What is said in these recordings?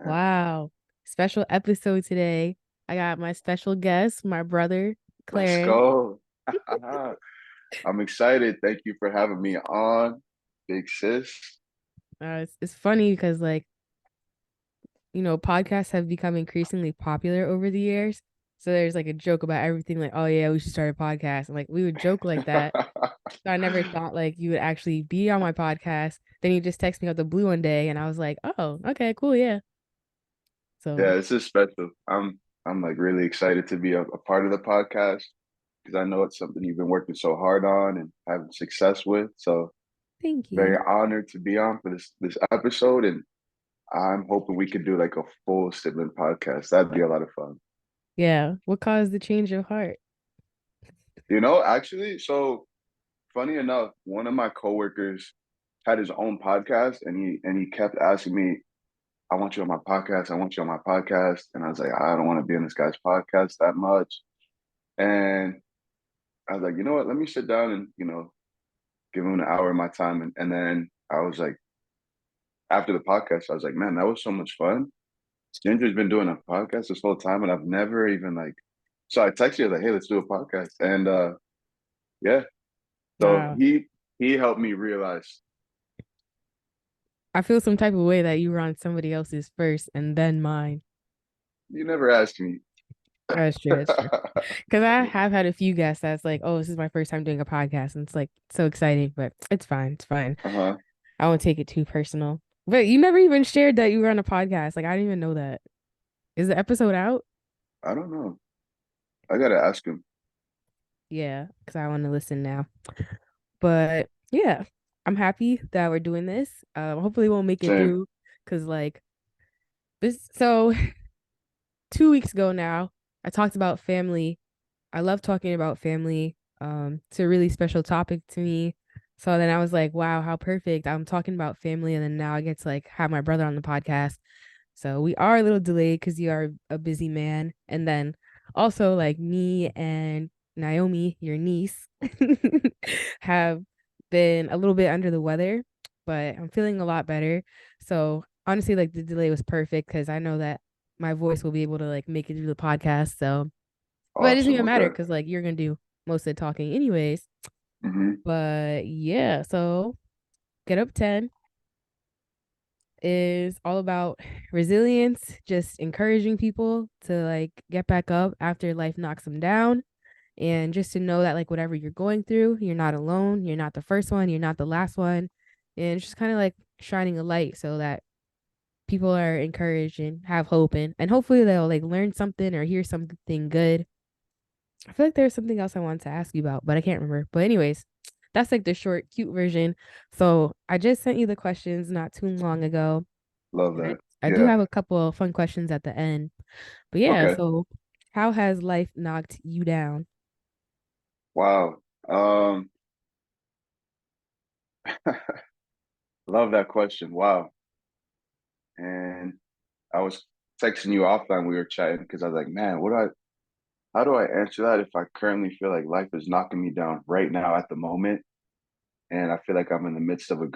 Wow. Special episode today. I got my special guest, my brother, Let's Clarence. go. I'm excited. Thank you for having me on, big sis. It's funny because podcasts have become increasingly popular over the years. So there's like a joke about everything like, oh yeah, we should start a podcast. And like we would joke like that. So I never thought like you would actually be on my podcast. Then you just text me out the blue one day and I was like, oh, okay, cool, yeah. Yeah, So this is special. I'm like really excited to be a part of the podcast because I know it's something you've been working so hard on and having success with. So thank very you. honored to be on for this episode, and I'm hoping we could do like a full sibling podcast. That'd be a lot of fun. Yeah. What caused the change of heart? Actually, so funny enough, one of my coworkers had his own podcast, and he kept asking me, I want you on my podcast. I want you on my podcast. And I was like, I don't want to be on this guy's podcast that much. And I was like, you know what? Let me sit down and, give him an hour of my time. And then I was like, after the podcast, I was like, man, that was so much fun. Ginger's been doing a podcast this whole time, and I've never even so I texted you like, hey, let's do a podcast. And yeah, so Wow. he helped me realize I feel some type of way that you were on somebody else's first and then mine. you never asked me. That's true. That's true. Because I have had a few guests that's like, oh, this is my first time doing a podcast. And it's like so exciting, but it's fine. It's fine. Uh-huh. I won't take it too personal. But you never even shared that you were on a podcast. Like, I didn't even know that. Is the episode out? I don't know. I gotta ask him. Yeah, because I want to listen now. But yeah, I'm happy that we're doing this. Hopefully we'll make it Same. through. Because like this, so 2 weeks ago now, I talked about family. I love talking about family. It's a really special topic to me. So then I was like, wow, how perfect. I'm talking about family and then now I get to like have my brother on the podcast. So we are a little delayed because you are a busy man. And then also like me and Naomi, your niece, have been a little bit under the weather, but I'm feeling a lot better. So honestly, like the delay was perfect because I know that my voice will be able to like make it through the podcast. So but it doesn't Awesome. even matter Okay. because like you're gonna do most of the talking anyways. Hmm. But yeah, so Get Up 10 is all about resilience, just encouraging people to like get back up after life knocks them down. And just to know that like whatever you're going through, you're not alone. You're not the first one, you're not the last one. And it's just kind of like shining a light so that people are encouraged and have hope and hopefully they'll like learn something or hear something good. I feel like there's something else I wanted to ask you about, but I can't remember. But anyways, that's like the short, cute version. So I just sent you the questions not too long ago, Love and that. I do Yeah. have a couple of fun questions at the end. But yeah, Okay. so how has life knocked you down? Wow. Love that question. Wow. And I was texting you offline. We were chatting because I was like, man, how do I answer that if I currently feel like life is knocking me down right now at the moment? And I feel like I'm in the midst of a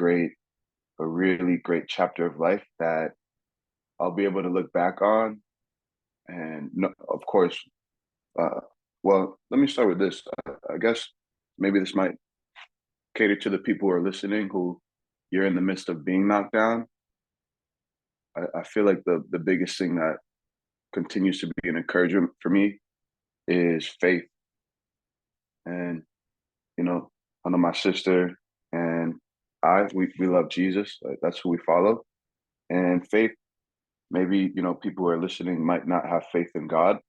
really great chapter of life that I'll be able to look back on. And no, of course, uh, well, let me start with this. I guess maybe this might cater to the people who are listening who you're in the midst of being knocked down. I feel like the biggest thing that continues to be an encouragement for me is faith. And, you know, I know my sister and we love Jesus. That's who we follow. And faith, maybe, people who are listening might not have faith in God,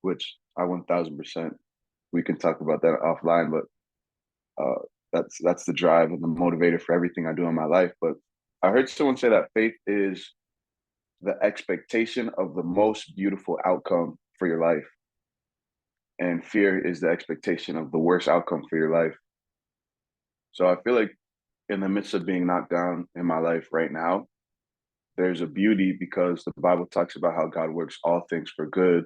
which I 1000%, we can talk about that offline, but that's the drive and the motivator for everything I do in my life. But I heard someone say that faith is the expectation of the most beautiful outcome for your life, and fear is the expectation of the worst outcome for your life. So I feel like in the midst of being knocked down in my life right now, there's a beauty because the Bible talks about how God works all things for good,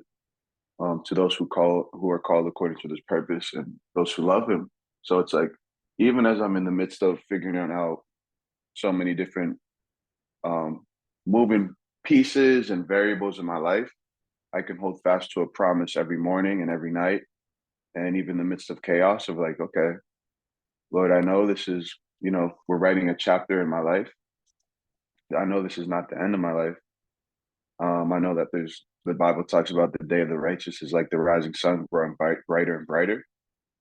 to those who are called according to His purpose and those who love Him. So it's like even as I'm in the midst of figuring out so many different um, moving pieces and variables in my life, I can hold fast to a promise every morning and every night, and even in the midst of chaos of like, okay, Lord, I know this is, we're writing a chapter in my life. I know this is not the end of my life. I know that the Bible talks about the day of the righteous is like the rising sun growing brighter and brighter.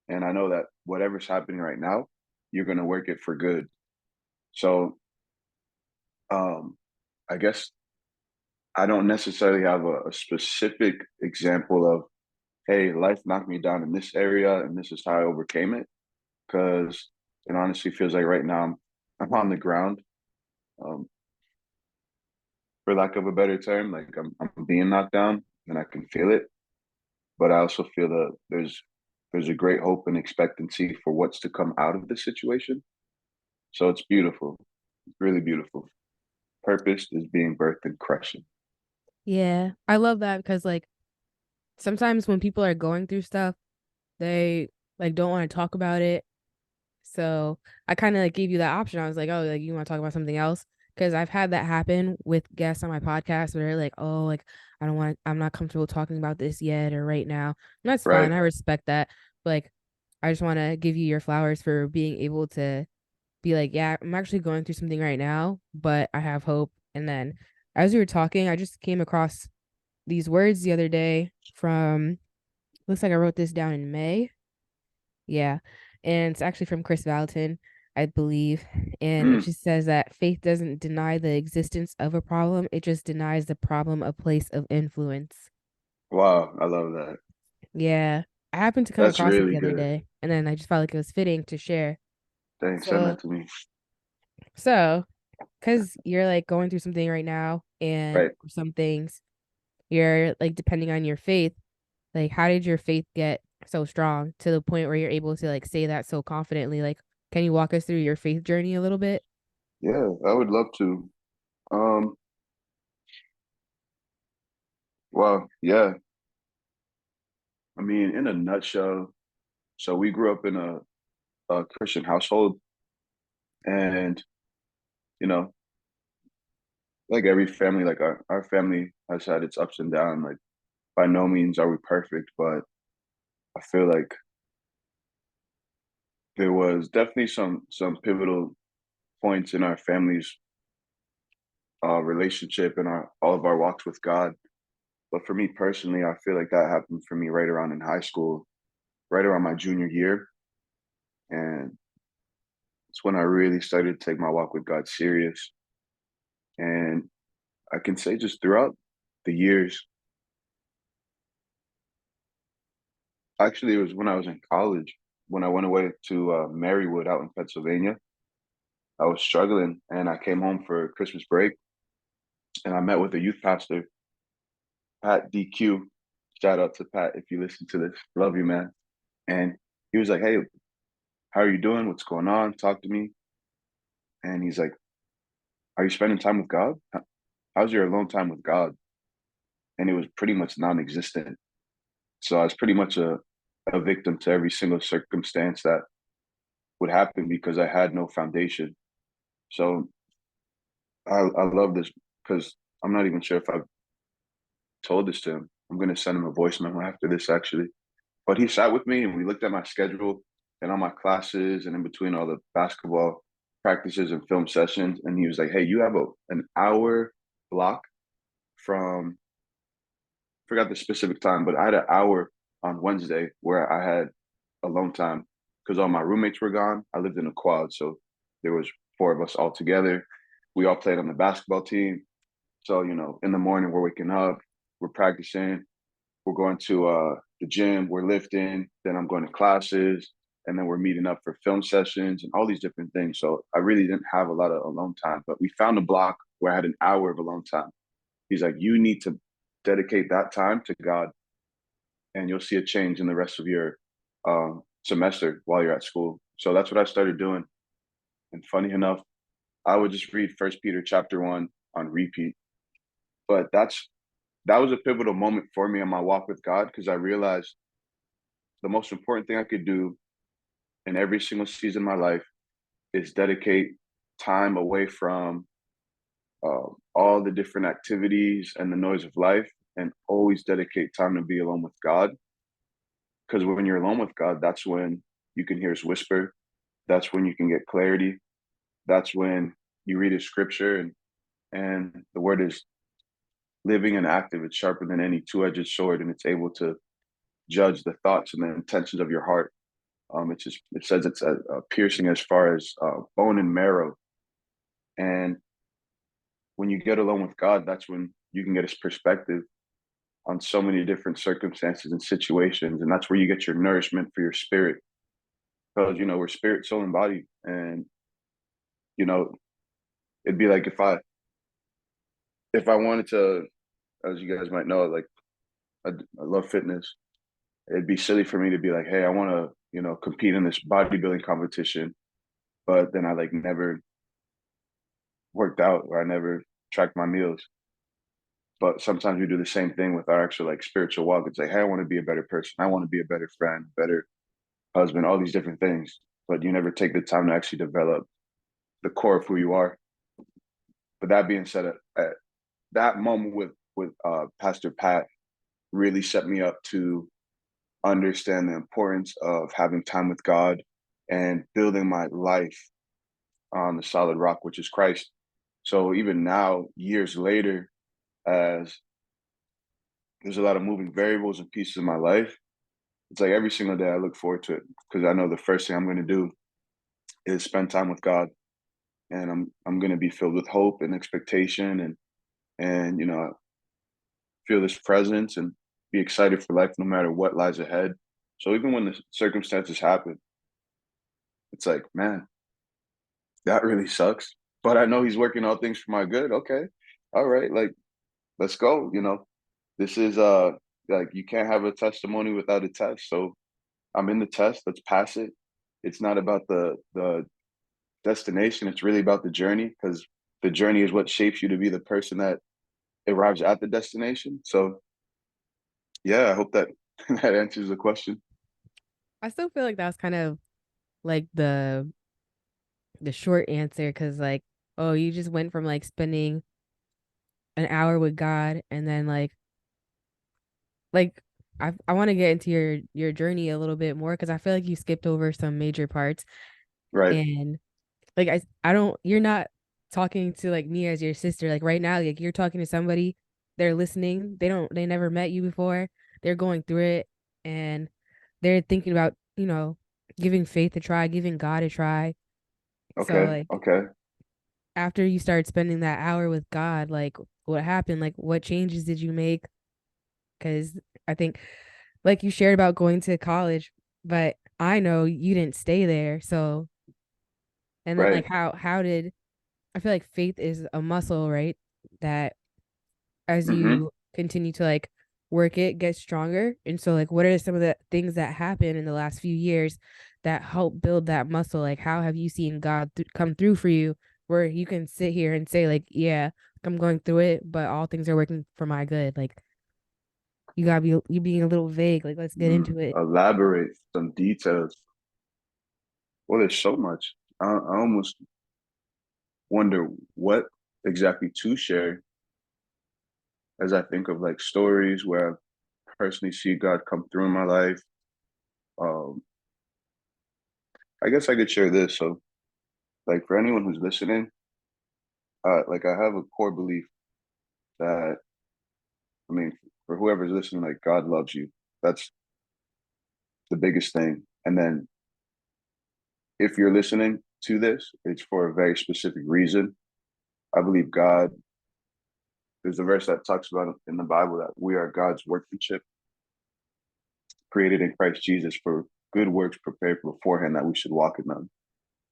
And I know that whatever's happening right now, you're going to work it for good. So um, I guess I don't necessarily have a specific example of, hey, life knocked me down in this area and this is how I overcame it. Because it honestly feels like right now I'm on the ground, um, for lack of a better term. Like I'm being knocked down and I can feel it. But I also feel that there's a great hope and expectancy for what's to come out of this situation. So it's beautiful. It's really beautiful. Purpose is being birthed and crushing. Yeah, I love that because like sometimes when people are going through stuff, they like don't want to talk about it. So I kind of like gave you that option. I was like, oh, like you want to talk about something else? Because I've had that happen with guests on my podcast where they're like, oh, like I don't want, I'm not comfortable talking about this yet or right now. And that's fine. Right. I respect that. But like, I just want to give you your flowers for being able to be like, yeah, I'm actually going through something right now, but I have hope. And then as we were talking, I just came across these words the other day from, looks like I wrote this down in May. Yeah. And it's actually from Chris Valentin, I believe. And it Mm, just says that faith doesn't deny the existence of a problem, it just denies the problem a place of influence. wow, I love that. Yeah. I happened to come That's across it the really other good. day, and then I just felt like it was fitting to share. Thanks, send So, that to me. so, because you're like going through something right now, and Right. some things you're like depending on your faith, like how did your faith get so strong to the point where you're able to like say that so confidently? Like, can you walk us through your faith journey a little bit? Yeah, I would love to. Um, well, yeah. I mean, in a nutshell, so we grew up in a Christian household, and you know, like every family, like our family has had its ups and downs. Like by no means are we perfect, but I feel like there was definitely some pivotal points in our family's relationship and our all of our walks with God. But for me personally, I feel like that happened for me right around in high school, right around my junior year, and it's when I really started to take my walk with God serious. And I can say just throughout the years, actually, it was when I was in college, when I went away to Marywood out in Pennsylvania. I was struggling, and I came home for Christmas break, and I met with a youth pastor, Pat DQ. Shout out to Pat if you listen to this. Love you, man. And he was like, "Hey, how are you doing? What's going on? Talk to me." And he's like, "Are you spending time with God? How's your alone time with God?" And it was pretty much non-existent. So I was pretty much a victim to every single circumstance that would happen because I had no foundation. So I love this because I'm not even sure if I've told this to him. I'm going to send him a voice memo after this, actually. But he sat with me and we looked at my schedule and all my classes and in between all the basketball practices and film sessions. And he was like, "Hey, you have an hour block from, forgot the specific time, but I had an hour on Wednesday where I had alone time because all my roommates were gone. I lived in a quad, so there was four of us all together. We all played on the basketball team. So, in the morning we're waking up, we're practicing, we're going to the gym, we're lifting, then I'm going to classes, and then we're meeting up for film sessions and all these different things. So I really didn't have a lot of alone time, but we found a block where I had an hour of alone time. He's like, "You need to dedicate that time to God, and you'll see a change in the rest of your semester while you're at school." So that's what I started doing. And funny enough, I would just read First Peter chapter 1 on repeat. But that was a pivotal moment for me on my walk with God because I realized the most important thing I could do in every single season of my life is dedicate time away from all the different activities and the noise of life, and always dedicate time to be alone with God. Because when you're alone with God, that's when you can hear His whisper. That's when you can get clarity. That's when you read His scripture, and the Word is living and active. It's sharper than any two-edged sword, and it's able to judge the thoughts and the intentions of your heart. It says it's piercing as far as bone and marrow. And when you get alone with God, that's when you can get His perspective on so many different circumstances and situations, and that's where you get your nourishment for your spirit. Because we're spirit, soul, and body, and you know it'd be like if I wanted to, as you guys might know, like I love fitness. It'd be silly for me to be like, hey, I want to compete in this bodybuilding competition, but then I like never worked out or I never tracked my meals. But sometimes we do the same thing with our actual like spiritual walk. It's like, hey, I want to be a better person. I want to be a better friend, better husband, all these different things. But you never take the time to actually develop the core of who you are. But that being said, at that moment with Pastor Pat really set me up to understand the importance of having time with God and building my life on the solid rock, which is Christ. So even now, years later, as there's a lot of moving variables and pieces in my life, it's like every single day I look forward to it because I know the first thing I'm going to do is spend time with God, and I'm going to be filled with hope and expectation, and feel His presence and be excited for life no matter what lies ahead. So even when the circumstances happen, it's like, man, that really sucks. But I know He's working all things for my good. Okay. All right. Like, let's go. This is like you can't have a testimony without a test. So I'm in the test. Let's pass it. It's not about the destination. It's really about the journey, because the journey is what shapes you to be the person that arrives at the destination. So yeah, I hope that that answers the question. I still feel like that was kind of like the short answer because like, oh, you just went from like spending an hour with God and then like I want to get into your journey a little bit more because I feel like you skipped over some major parts Right. and like I don't you're not talking to like me as your sister like right now like you're talking to somebody, they're listening, they never met you before, they're going through it and they're thinking about giving faith a try, giving God a try. So Okay. like Okay. after you started spending that hour with God, like what happened? Like what changes did you make? Because I think like you shared about going to college, but I know you didn't stay there. So and then Right. like how did I feel like faith is a muscle, right? That as Mm-hmm. you continue to like work it, get stronger. And so like what are some of the things that happened in the last few years that help build that muscle? Like how have you seen God come through for you where you can sit here and say like, yeah, I'm going through it, but all things are working for my good. Like you gotta be you being a little vague. Like let's get into it. Elaborate some details. Well, there's so much. I almost wonder what exactly to share as I think of like stories where I personally see God come through in my life. Um, I guess I could share this. So, like for anyone who's listening, like I have a core belief that, I mean, for whoever's listening, like God loves you. That's the biggest thing. And then if you're listening to this, it's for a very specific reason. I believe God, there's a verse that talks about in the Bible that we are God's workmanship, created in Christ Jesus for good works prepared beforehand that we should walk in them.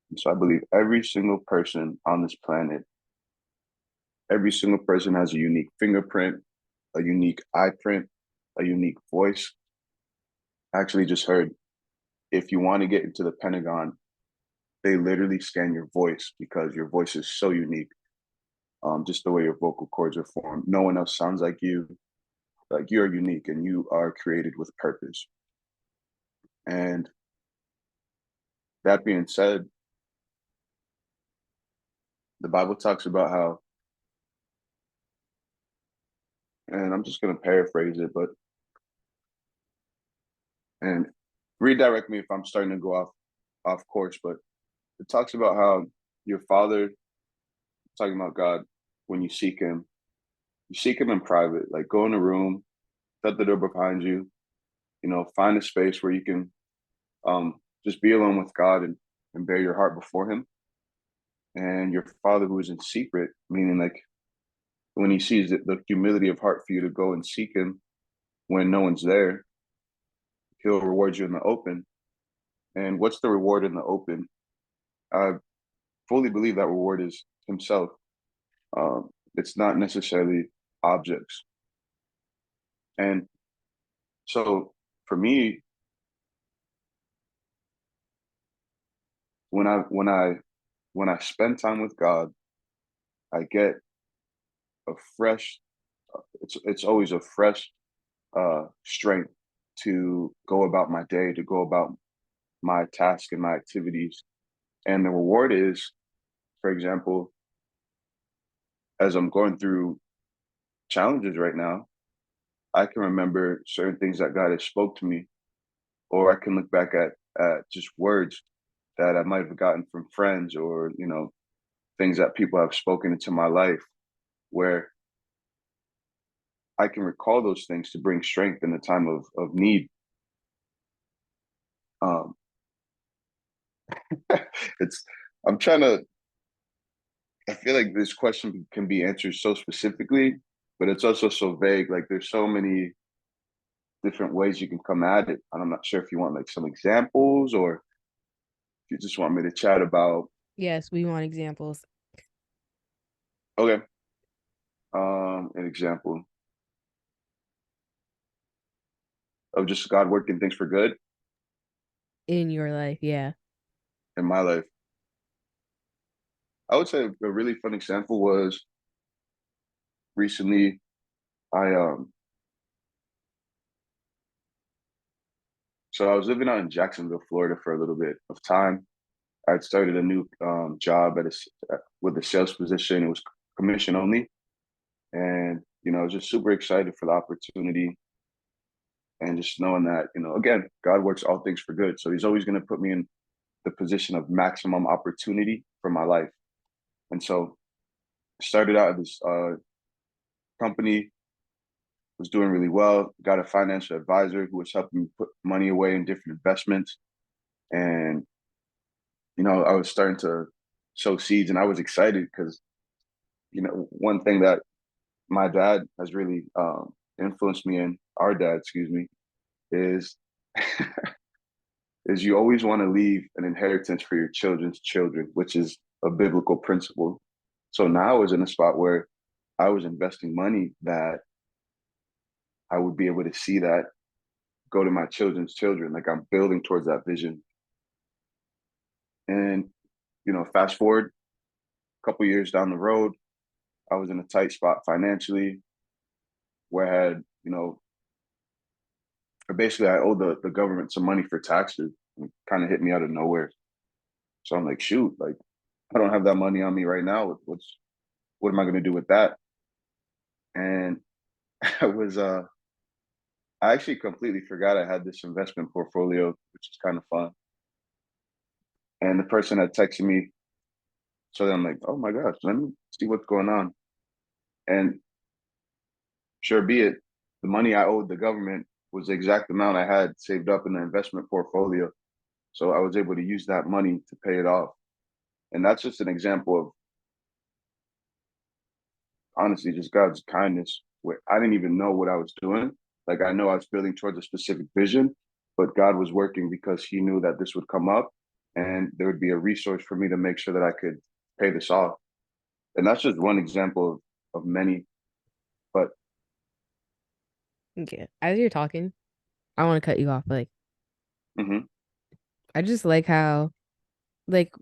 And so I believe every single person on this planet, every single person has a unique fingerprint, a unique eye print, a unique voice. I actually just heard if you want to get into the Pentagon, they literally scan your voice because your voice is so unique. Just the way your vocal cords are formed. No one else sounds like you. Like you're unique and you are created with purpose. And that being said, the Bible talks about how and I'm just gonna paraphrase it, but and redirect me if I'm starting to go off course. But it talks about how your father, talking about God, when you seek him in private, like go in a room, shut the door behind you, find a space where you can just be alone with God and bear your heart before him. And your father who is in secret, meaning like when he sees the humility of heart for you to go and seek him when no one's there, he'll reward you in the open. And what's the reward in the open? I fully believe that reward is himself. It's not necessarily objects. And so for me, when I spend time with God, I get a fresh. It's always a fresh strength to go about my day, to go about my task and my activities. And the reward is, for example, as I'm going through challenges right now, I can remember certain things that God has spoke to me, or I can look back at just words that I might have gotten from friends or, things that people have spoken into my life where I can recall those things to bring strength in the time of need. Um, it's, I'm trying to, I feel like this question can be answered so specifically, but it's also so vague. Like there's so many different ways you can come at it. And I'm not sure if you want like some examples or if you just want me to chat about, Yes, we want examples okay, an example of just God working things for good in your life. Yeah. in my life. I would say a really fun example was recently I so I was living out in Jacksonville, Florida for a little bit of time. I'd started a new job with a sales position. It was commission only, and I was just super excited for the opportunity and just knowing that again, God works all things for good. So He's always going to put me in the position of maximum opportunity for my life. And so I started out at this company, was doing really well. Got a financial advisor who was helping me put money away in different investments, and I was starting to sow seeds, and I was excited because one thing that my dad has really influenced me in, our dad, excuse me, is is you always want to leave an inheritance for your children's children, which is a biblical principle. So now I was in a spot where I was investing money that I would be able to see that go to my children's children. Like I'm building towards that vision. And, fast forward a couple years down the road, I was in a tight spot financially where I had, basically I owed the government some money for taxes. It kind of hit me out of nowhere. So I'm like, shoot, like I don't have that money on me right now. What am I gonna do with that? And I was I actually completely forgot I had this investment portfolio, which is kind of fun. And the person had texted me, so then I'm like, oh my gosh, let me see what's going on. And sure be it, the money I owed the government was the exact amount I had saved up in the investment portfolio. So I was able to use that money to pay it off. And that's just an example of honestly just God's kindness where I didn't even know what I was doing. Like I know I was building towards a specific vision, but God was working because he knew that this would come up and there would be a resource for me to make sure that I could pay this off. And that's just one example of many. But Okay. As you're talking, I want to cut you off. Like, mhm, I just like how, like,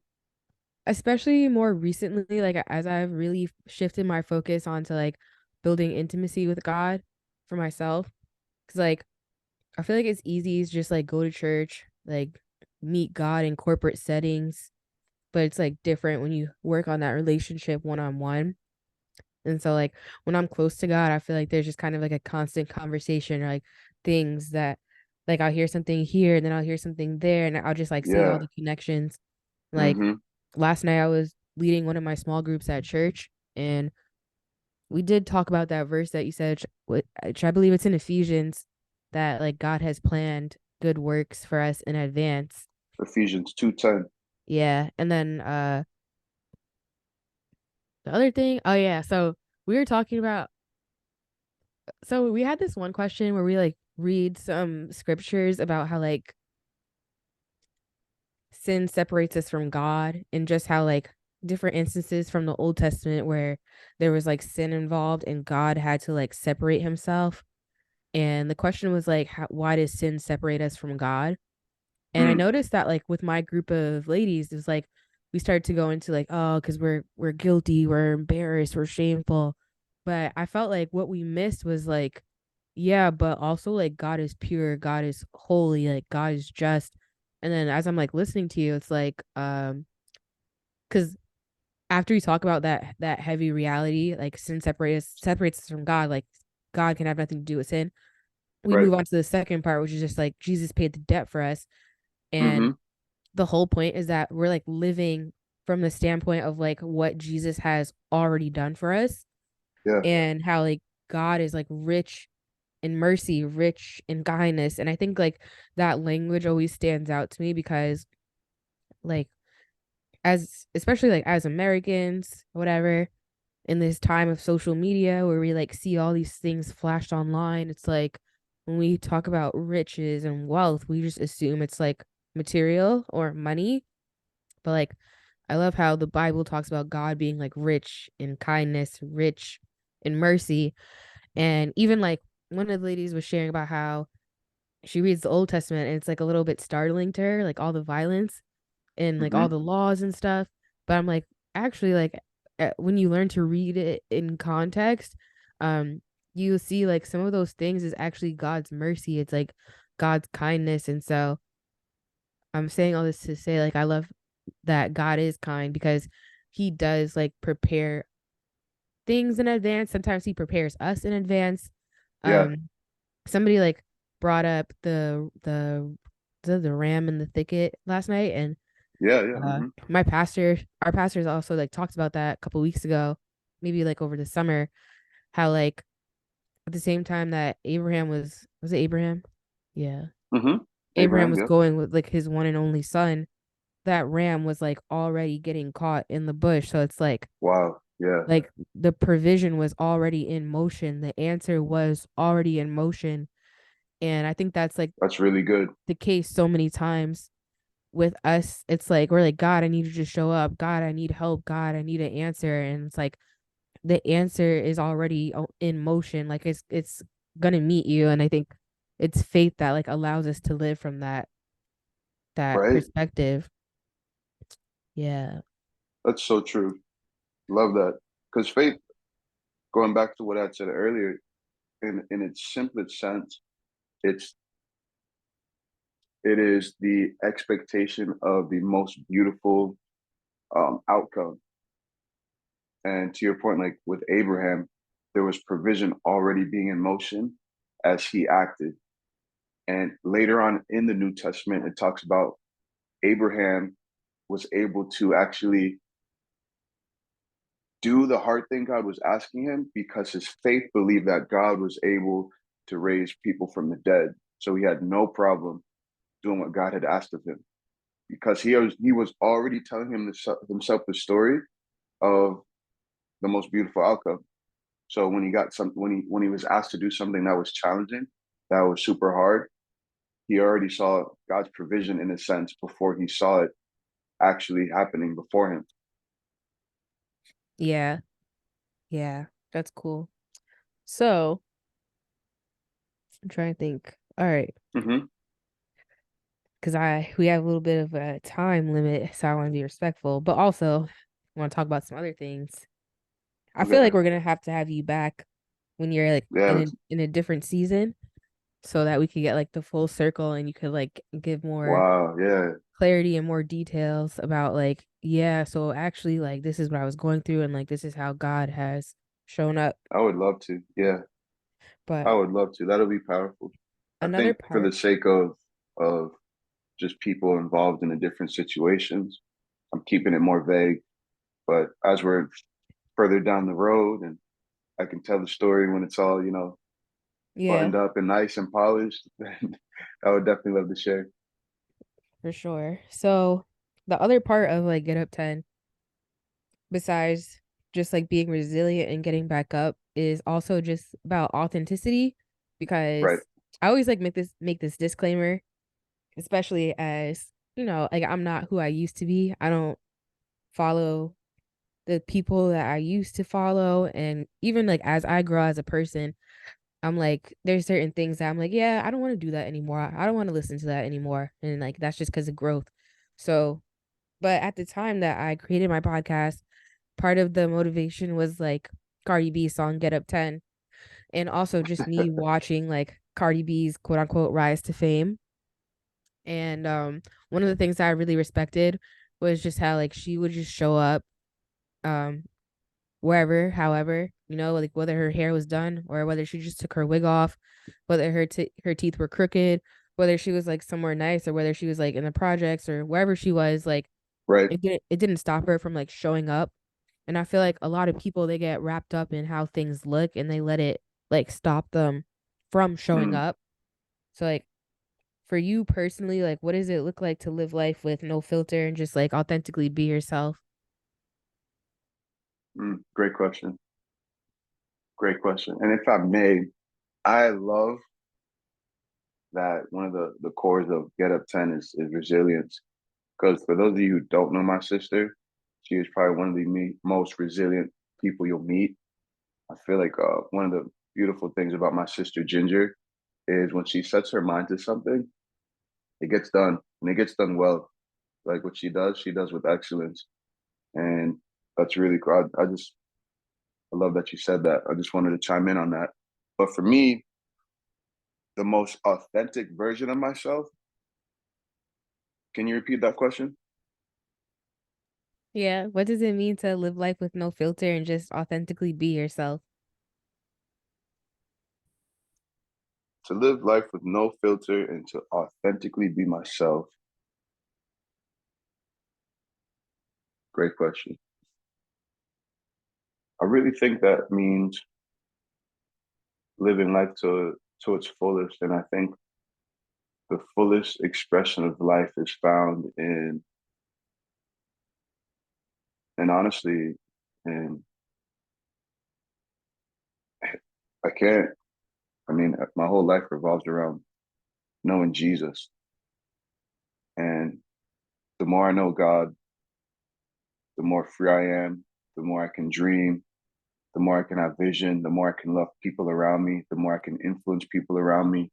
especially more recently, like, as I've really shifted my focus onto like building intimacy with God for myself. Cause, like, I feel like it's easy to just like go to church, like, meet God in corporate settings, but it's like different when you work on that relationship one on one. And so like when I'm close to God, I feel like there's just kind of like a constant conversation or like things that like I'll hear something here and then I'll hear something there and I'll just like see all Yeah. the connections. Like Mm-hmm. last night I was leading one of my small groups at church and we did talk about that verse that you said, which I believe it's in Ephesians, that like God has planned good works for us in advance. Ephesians 2:10. Yeah. And then the other thing, oh yeah, so we were talking about so we had this one question where we like read some scriptures about how like sin separates us from God and just how like different instances from the Old Testament where there was like sin involved and God had to like separate himself. And the question was like, why does sin separate us from God? And I Mm, noticed that like with my group of ladies, it was like we started to go into like, oh, because we're guilty, we're embarrassed, we're shameful. But I felt like what we missed was like, yeah, but also like God is pure, God is holy, like God is just. And then as I'm like listening to you, it's like, because after you talk about that heavy reality, like sin separates us from God, like God can have nothing to do with sin. We right. move on to the second part, which is just like Jesus paid the debt for us. Mm-hmm. And the whole point is that we're like living from the standpoint of like what Jesus has already done for us Yeah. and how like God is like rich in mercy, rich in kindness. And I think like that language always stands out to me because like as especially like as Americans, whatever, in this time of social media where we like see all these things flashed online, it's like when we talk about riches and wealth, we just assume it's like material or money. But like I love how the Bible talks about God being like rich in kindness, rich in mercy. And even like one of the ladies was sharing about how she reads the Old Testament and it's like a little bit startling to her, like all the violence and like all Mm-hmm. the laws and stuff. But I'm like, actually, like when you learn to read it in context, um, you see like some of those things is actually God's mercy. It's like God's kindness. And so I'm saying all this to say like I love that God is kind because he does like prepare things in advance. Sometimes he prepares us in advance. Yeah. Um somebody like brought up the ram in the thicket last night and Yeah. Yeah. Mm-hmm. my pastor our pastors also like talked about that a couple weeks ago, maybe like over the summer, how like at the same time that Abraham was it Abraham? Yeah. Mm-hmm. Abraham Abraham. was Yeah. going with like his one and only son, that ram was like already getting caught in the bush. So it's Wow. Yeah. like the provision was already in motion. The answer was already in motion. And I think that's like That's really good. the case so many times with us. It's like we're like, God, I need you to show up. God, I need help. God, I need an answer. And it's like the answer is already in motion. Like it's gonna meet you. And I think it's faith that like allows us to live from that Right. perspective. Yeah. That's so true. Love that. Because faith, going back to what I said earlier, in its simplest sense, it's it is the expectation of the most beautiful outcome. And to your point, like with Abraham, there was provision already being in motion as he acted. And later on in the New Testament, it talks about Abraham was able to actually do the hard thing God was asking him because his faith believed that God was able to raise people from the dead. So he had no problem doing what God had asked of him because he was already telling himself the story of the most beautiful outcome. So when he was asked to do something that was challenging, that was super hard, he already saw God's provision in a sense before he saw it actually happening before him. Yeah. Yeah. That's cool. So I'm trying to think. All right. Mm-hmm. Because we have a little bit of a time limit, so I want to be respectful, but also want to talk about some other things. I feel like Okay. we're gonna have to have you back when you're like Yeah. in a different season so that we could get like the full circle and you could like give more Wow. Yeah. clarity and more details about like, yeah, so actually like this is what I was going through and like this is how God has showing up. I would love to. Yeah, I But would love to. That'll be powerful. I another think for the part, sake of just people involved in the different situations, I'm keeping it more vague. But as we're further down the road and I can tell the story when it's all, yeah, buttoned up and nice and polished, then I would definitely love to share. for sure. So the other part of like Get Up 10, besides just like being resilient and getting back up, is also just about authenticity Right. because I always like make this disclaimer, especially as, like I'm not who I used to be. I don't follow the people that I used to follow. And even like as I grow as a person, I'm like, there's certain things that I'm like, yeah, I don't want to do that anymore. I don't want to listen to that anymore. And like, that's just because of growth. So, but at the time that I created my podcast, part of the motivation was like Cardi B's song Get Up 10. And also just me watching like Cardi B's quote unquote rise to fame. And one of the things that I really respected was just how like she would just show up um wherever, however, like whether her hair was done or whether she just took her wig off, whether her teeth were crooked, whether she was like somewhere nice or whether she was like in the projects or wherever she was, like Right. it didn't stop her from like showing up. And I feel like a lot of people they get wrapped up in how things look and they let it like stop them from showing Mm, up. So like for you personally, like what does it look like to live life with no filter and just like authentically be yourself? great question. Great question. And if I may, I love that one of the cores of Get Up 10 is resilience. Because for those of you who don't know my sister, she is probably one of the most resilient people you'll meet. I feel like one of the beautiful things about my sister Ginger is when she sets her mind to something, it gets done and it gets done well. Like what she does with excellence, and that's really cool. I love that you said that. I just wanted to chime in on that. But for me, the most authentic version of myself. Can you repeat that question? Yeah. What does it mean to live life with no filter and just authentically be yourself? To live life with no filter and to authentically be myself. Great question. I really think that means living life to its fullest, and I think the fullest expression of life is found in honestly, and I can't. I mean, my whole life revolves around knowing Jesus, and the more I know God, the more free I am, the more I can dream, the more I can have vision, the more I can love people around me, the more I can influence people around me,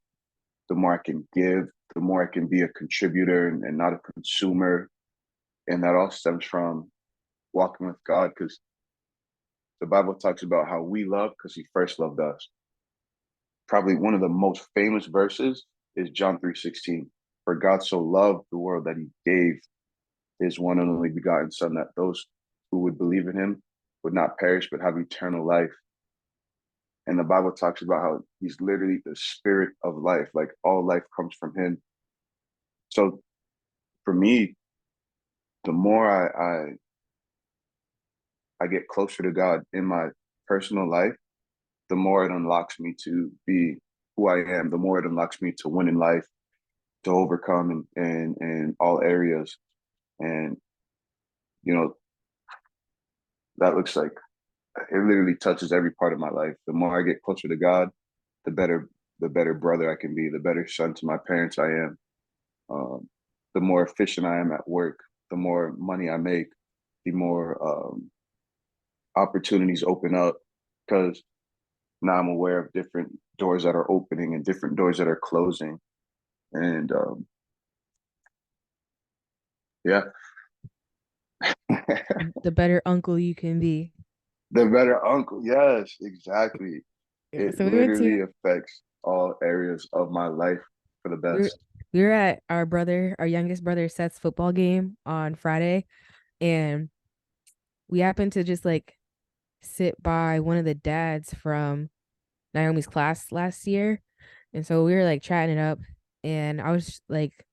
the more I can give, the more I can be a contributor and not a consumer. And that all stems from walking with God because the Bible talks about how we love because he first loved us. Probably one of the most famous verses is John 3:16. For God so loved the world that he gave his one and only begotten son that those who would believe in him would not perish but have eternal life. And the Bible talks about how he's literally the spirit of life. Like all life comes from him. So for me, the more I get closer to God in my personal life, the more it unlocks me to be who I am, the more it unlocks me to win in life, to overcome in all areas. And, you know, that looks like it literally touches every part of my life. The more I get closer to God, the better brother I can be, the better son to my parents I am. Um, the more efficient I am at work, the more money I make, the more opportunities open up because now I'm aware of different doors that are opening and different doors that are closing. And yeah, The better uncle you can be. the better uncle. Yes, exactly. Yeah, It so we went to literally affects all areas of my life for the we were, best. we were at our youngest brother Seth's football game on Friday, and we happened to just like sit by one of the dads from Naomi's class last year. And so we were like chatting it up, and I was like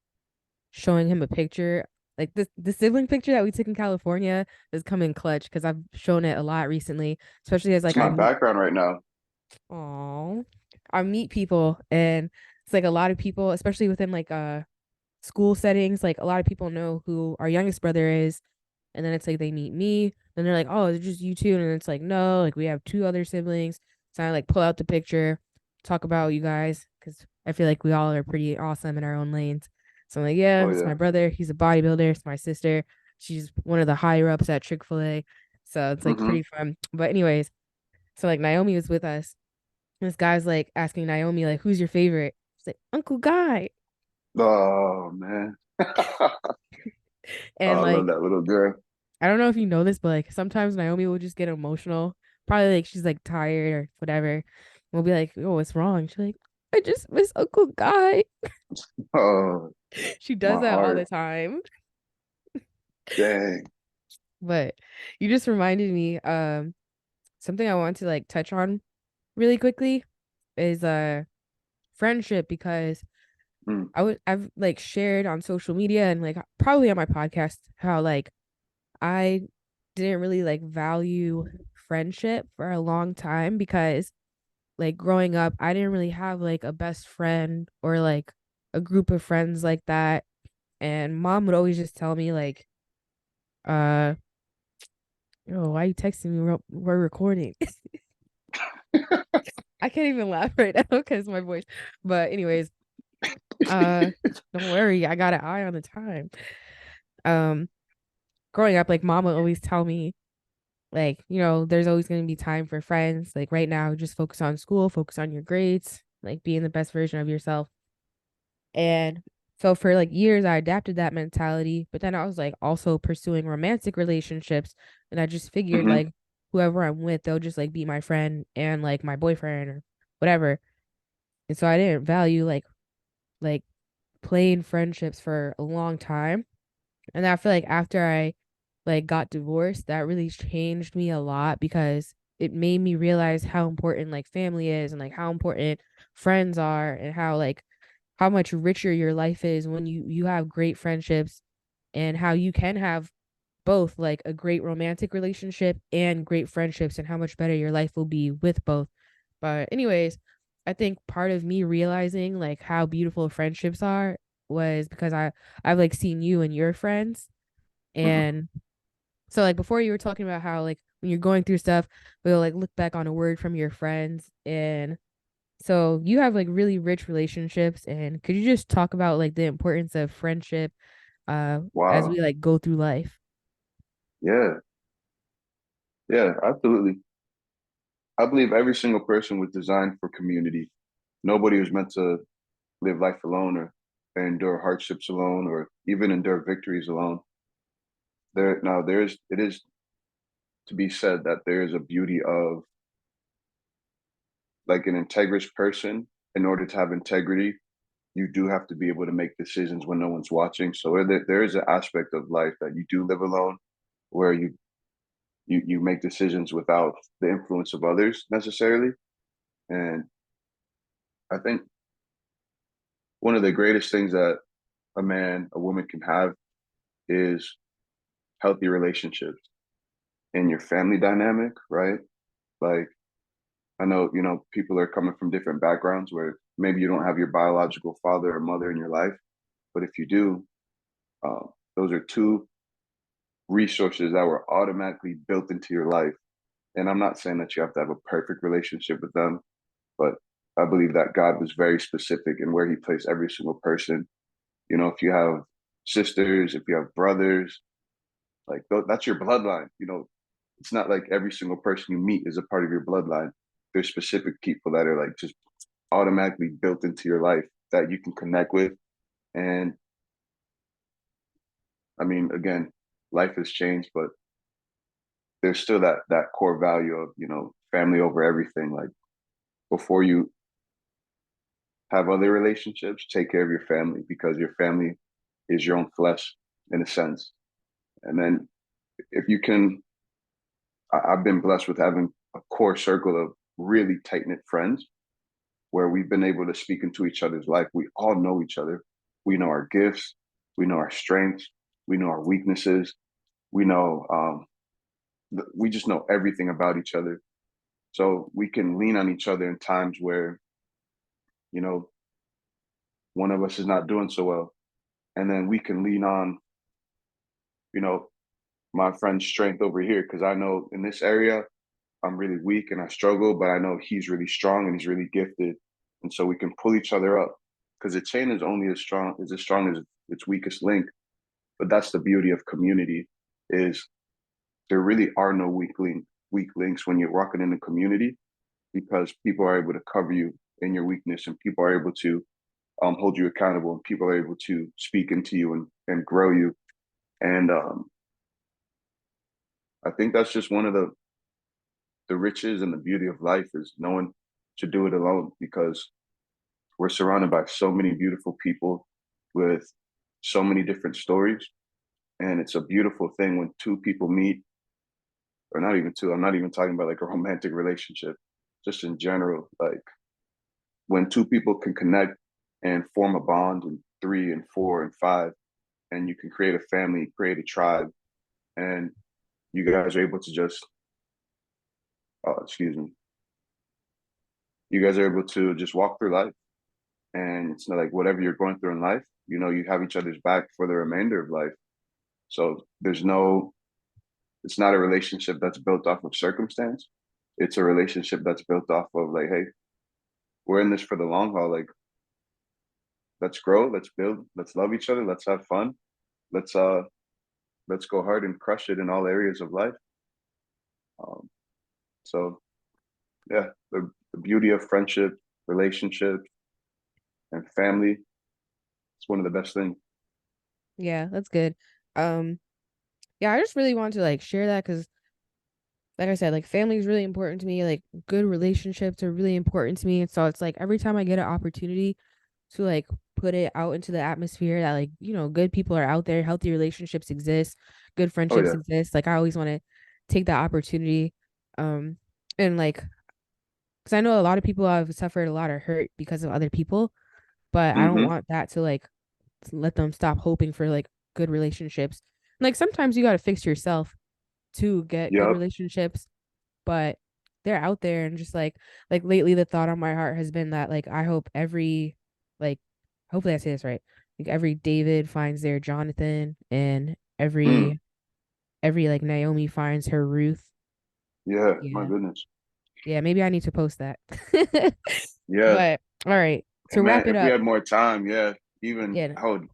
showing him a picture, like the sibling picture that we took in California has come in clutch because I've shown it a lot recently, especially as It's like my background right now. oh, I meet people, and it's like a lot of people, especially within like school settings, like a lot of people know who our youngest brother is, and then it's like they meet me, then they're like, oh, it's just you two, and it's like no, like we have two other siblings. So I like pull out the picture, talk about you guys because I feel like we all are pretty awesome in our own lanes. So I'm like, yeah, Oh it's my yeah. brother. He's a bodybuilder. It's my sister. She's one of the higher ups at Chick-fil-A. So it's like Mm-hmm. pretty fun. But anyways, so like Naomi was with us. This guy's like asking Naomi, like, who's your favorite? She's like, Uncle Guy. Oh man. Oh, And I love like, that little girl. I don't know if you know this, but like sometimes Naomi will just get emotional. Probably like she's like tired or whatever. We'll be like, oh, what's wrong? She's like, I just miss Uncle Guy. Oh, She does my that all the heart. time. Dang. But you just reminded me, something I want to like touch on really quickly is friendship because Mm, I've like shared on social media and like probably on my podcast how like I didn't really like value friendship for a long time because like growing up I didn't really have like a best friend or like a group of friends like that, and mom would always just tell me like uh oh, why are you texting me? We're recording. I can't even laugh right now because my voice. But anyways, uh don't worry, I got an eye on the time. Um growing up, like mom would always tell me like, there's always going to be time for friends. Like right now, just focus on school, focus on your grades, like being the best version of yourself. And so for like years, I adapted that mentality. But then I was like also pursuing romantic relationships. And I just figured mm-hmm. like whoever I'm with, they'll just like be my friend and like my boyfriend or whatever. And so I didn't value like plain friendships for a long time. And I feel like after I like got divorced, that really changed me a lot because it made me realize how important like family is and like how important friends are and how like how much richer your life is when you have great friendships, and how you can have both like a great romantic relationship and great friendships, and how much better your life will be with both. But anyways, I think part of me realizing like how beautiful friendships are was because I've like seen you and your friends. Mm-hmm. And so like before you were talking about how like when you're going through stuff, we'll like look back on a word from your friends. And so you have like really rich relationships, and could you just talk about like the importance of friendship as Wow. we like go through life? Yeah. Yeah, absolutely. I believe every single person was designed for community. Nobody was meant to live life alone or endure hardships alone or even endure victories alone. It is to be said that there is a beauty of like an integrous person. In order to have integrity, you do have to be able to make decisions when no one's watching. So there is an aspect of life that you do live alone where you make decisions without the influence of others necessarily. And I think one of the greatest things that a woman can have is healthy relationships in your family dynamic, right? Like I know, people are coming from different backgrounds where maybe you don't have your biological father or mother in your life, but if you do, those are two resources that were automatically built into your life. And I'm not saying that you have to have a perfect relationship with them, but I believe that God was very specific in where He placed every single person. If you have sisters, if you have brothers, like that's your bloodline. It's not like every single person you meet is a part of your bloodline. There's specific people that are like just automatically built into your life that you can connect with. And I mean, again, life has changed, but there's still that core value of family over everything. Like before you have other relationships, take care of your family because your family is your own flesh in a sense. And then if you can, I've been blessed with having a core circle of really tight knit friends where we've been able to speak into each other's life. We all know each other. We know our gifts. We know our strengths. We know our weaknesses. We know, we just know everything about each other. So we can lean on each other in times where, you know, one of us is not doing so well. And then we can lean on, you know, my friend's strength over here. Cause I know in this area, I'm really weak and I struggle, but I know he's really strong and he's really gifted. And so we can pull each other up because a chain is only as strong as its weakest link. But that's the beauty of community is there really are no weak links when you're walking in a community because people are able to cover you in your weakness and people are able to hold you accountable and people are able to speak into you and grow you. And I think that's just one of the riches and the beauty of life is no one should do it alone because we're surrounded by so many beautiful people with so many different stories. And it's a beautiful thing when two people meet, or not even two. I'm not even talking about like a romantic relationship, just in general. Like when two people can connect and form a bond, and three and four and five, and you can create a family, create a tribe, and you guys are able to just, excuse me, you guys are able to just walk through life. And it's not like whatever you're going through in life, you know, you have each other's back for the remainder of life. So it's not a relationship that's built off of circumstance. It's a relationship that's built off of like, hey, we're in this for the long haul. Like, let's grow, let's build, let's love each other, let's have fun, let's uh, let's go hard and crush it in all areas of life. Um, so yeah, the beauty of friendship, relationship, and family. It's one of the best things. Yeah, that's good. Um, yeah, I just really want to like share that because like I said, like family is really important to me. Like good relationships are really important to me. And so it's like every time I get an opportunity to like put it out into the atmosphere that like, good people are out there, healthy relationships exist, good Oh friendships yeah. exist. Like I always want to take that opportunity. Um, and like, because I know a lot of people have suffered a lot of hurt because of other people, but I don't Mm-hmm. want that to like let them stop hoping for like good relationships. Like sometimes you got to fix yourself to get good Yep. relationships, but they're out there and just like lately the thought on my heart has been that like I hope like hopefully I say this right. Like every David finds their Jonathan and Mm. every like Naomi finds her Ruth. Yeah. My Yeah. goodness. Yeah, maybe I need to post that. Yeah. But all right. And To man, wrap it if we up. had more time, yeah, even Yeah. I would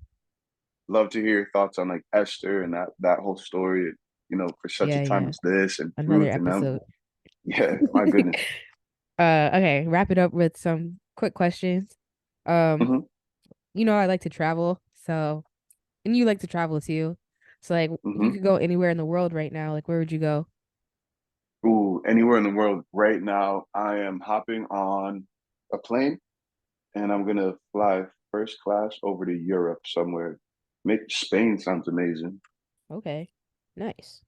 love to hear your thoughts on like Esther and that whole story. You know, for such a Yeah, time yeah. as this, and Another Ruth and them. episode. Yeah, my goodness. Okay, wrap it up with some quick questions. Um, Hmm. I like to travel, so and you like to travel too. So like if you Hmm. could go anywhere in the world right now, like where would you go? Ooh, anywhere in the world right now, I am hopping on a plane and I'm gonna fly first class over to Europe somewhere. Make Spain sounds amazing. Okay. Nice.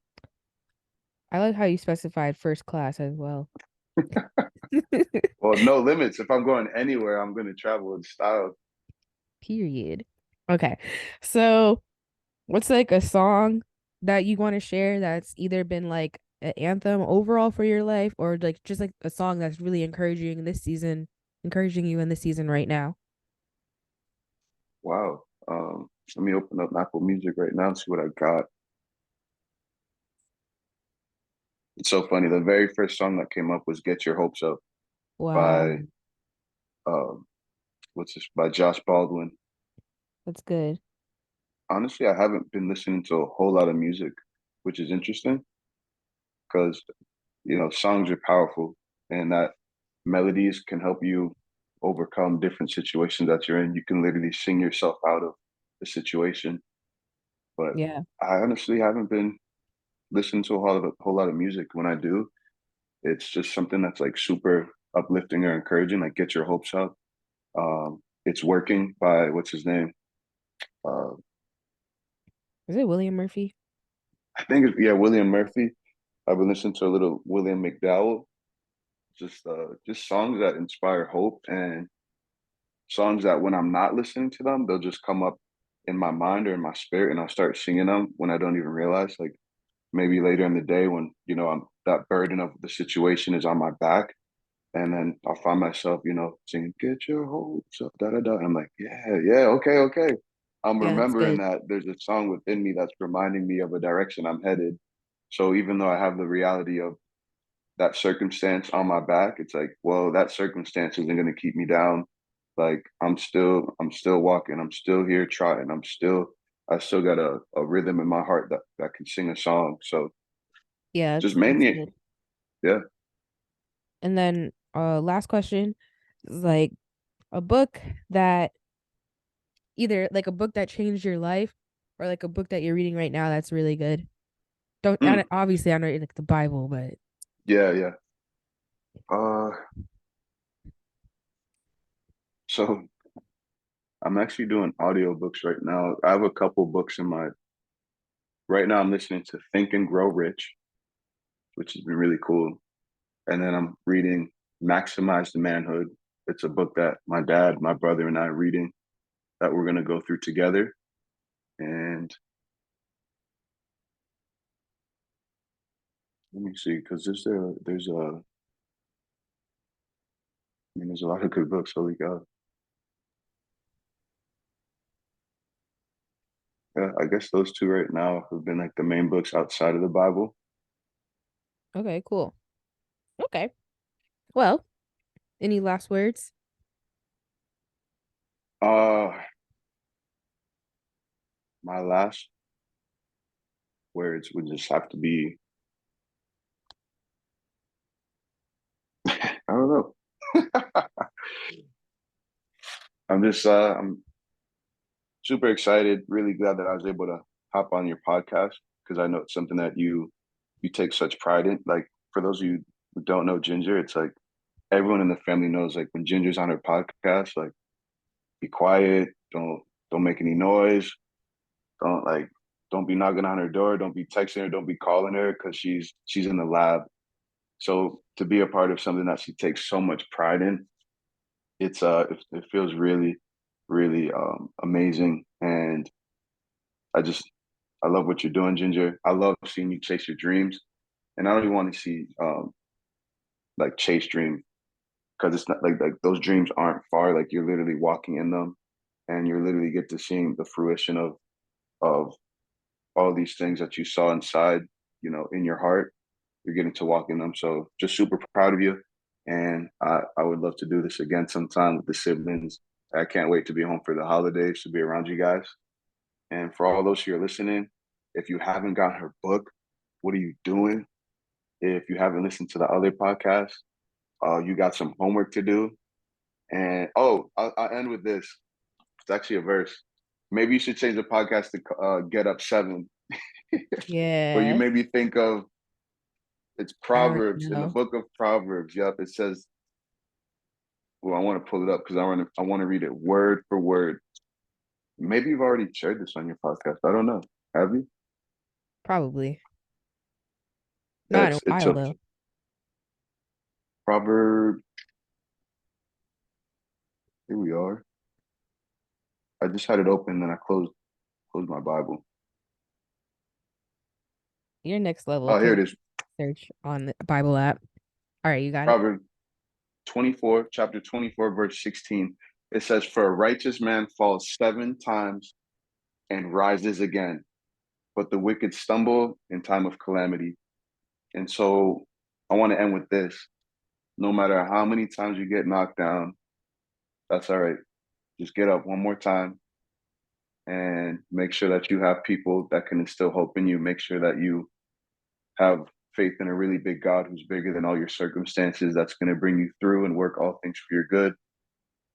I like how you specified first class as well. Well, no limits. If I'm going anywhere, I'm gonna travel in style. Period. Okay. So, what's like a song that you want to share that's either been like an anthem overall for your life or like just like a song that's really encouraging you in this season right now? Wow. Let me open up Apple Music right now and see what I got. It's so funny. The very first song that came up was "Get Your Hopes Up" by Wow. um, what's this? By Josh Baldwin. That's good. Honestly, I haven't been listening to a whole lot of music, which is interesting because songs are powerful, and that melodies can help you overcome different situations that you're in. You can literally sing yourself out of the situation. But Yeah. I honestly haven't been listening to a whole lot of music. When I do, it's just something that's like super uplifting or encouraging, like "Get Your Hopes Up." It's Working by what's his name? Uh, Is it William Murphy? I think it's, yeah, William Murphy. I've been listening to a little William McDowell, just songs that inspire hope and songs that when I'm not listening to them, they'll just come up in my mind or in my spirit and I'll start singing them when I don't even realize. Like maybe later in the day when, I'm that burden of the situation is on my back. And then I'll find myself, singing, get your hopes up, da da da. I'm like, yeah, yeah, okay, okay. I'm Yeah, that's remembering good. that there's a song within me that's reminding me of a direction I'm headed. So even though I have the reality of that circumstance on my back, it's like, well, that circumstance isn't going to keep me down. Like I'm still walking. I'm still here trying. I still got a rhythm in my heart that can sing a song. So Yeah, just it's mainly, good. yeah. And then last question is like a book that either like a book that changed your life or like a book that you're reading right now that's really good. Don't Mm, obviously I know like the Bible, but yeah, yeah. Uh, so I'm actually doing audiobooks right now. I have a couple books in my right now. I'm listening to Think and Grow Rich, which has been really cool. And then I'm reading Maximize the Manhood. It's a book that my dad, my brother, and I are reading that we're gonna go through together. And let me see, because there's a lot of good books. Holy God. Yeah, I guess those two right now have been like the main books outside of the Bible. okay, cool. Okay. Well, any last words? Uh my last words would just have to be I don't know. I'm super excited, really glad that I was able to hop on your podcast because I know it's something that you take such pride in. Like for those of you who don't know Ginger, it's like everyone in the family knows like when Ginger's on her podcast, like be quiet, don't make any noise, don't like don't be knocking on her door, don't be texting her, don't be calling her because she's in the lab. So to be a part of something that she takes so much pride in, it feels really, really amazing. And I just I love what you're doing, Ginger. I love seeing you chase your dreams. And I don't even want to see like chase dream because it's not like those dreams aren't far. Like you're literally walking in them and you literally get to seeing the fruition of all these things that you saw inside, in your heart. You're getting to walk in them. So just super proud of you. And I would love to do this again sometime with the siblings. I can't wait to be home for the holidays to be around you guys. And for all those who are listening, if you haven't got her book, what are you doing? If you haven't listened to the other podcast, you got some homework to do. And I'll end with this. It's actually a verse. Maybe you should change the podcast to Get Up Seven. But you Yes. made me think of it's I already Proverbs in the know. book of Proverbs. Yep, it says. Well, I want to pull it up because I want to read it word for word. Maybe you've already shared this on your podcast. I don't know. Have you? Probably. Yeah, Not in a it's while a though. proverb. Here we are. I just had it open and I closed my Bible. You're next level Oh, here because it is. search on the Bible app. All right, you got it. Proverb 24, chapter 24, verse 16. It says, "For a righteous man falls 7 times and rises again, but the wicked stumble in time of calamity." And so I want to end with this. No matter how many times you get knocked down, that's all right. Just get up one more time and make sure that you have people that can instill hope in you. Make sure that you have faith in a really big God who's bigger than all your circumstances, that's going to bring you through and work all things for your good.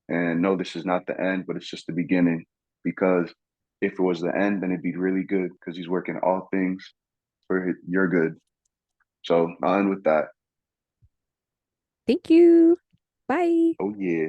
And no, this is not the end, but it's just the beginning. Because if it was the end, then it'd be really good because he's working all things for your good. So I'll end with that. Thank you. Bye. Oh, yeah.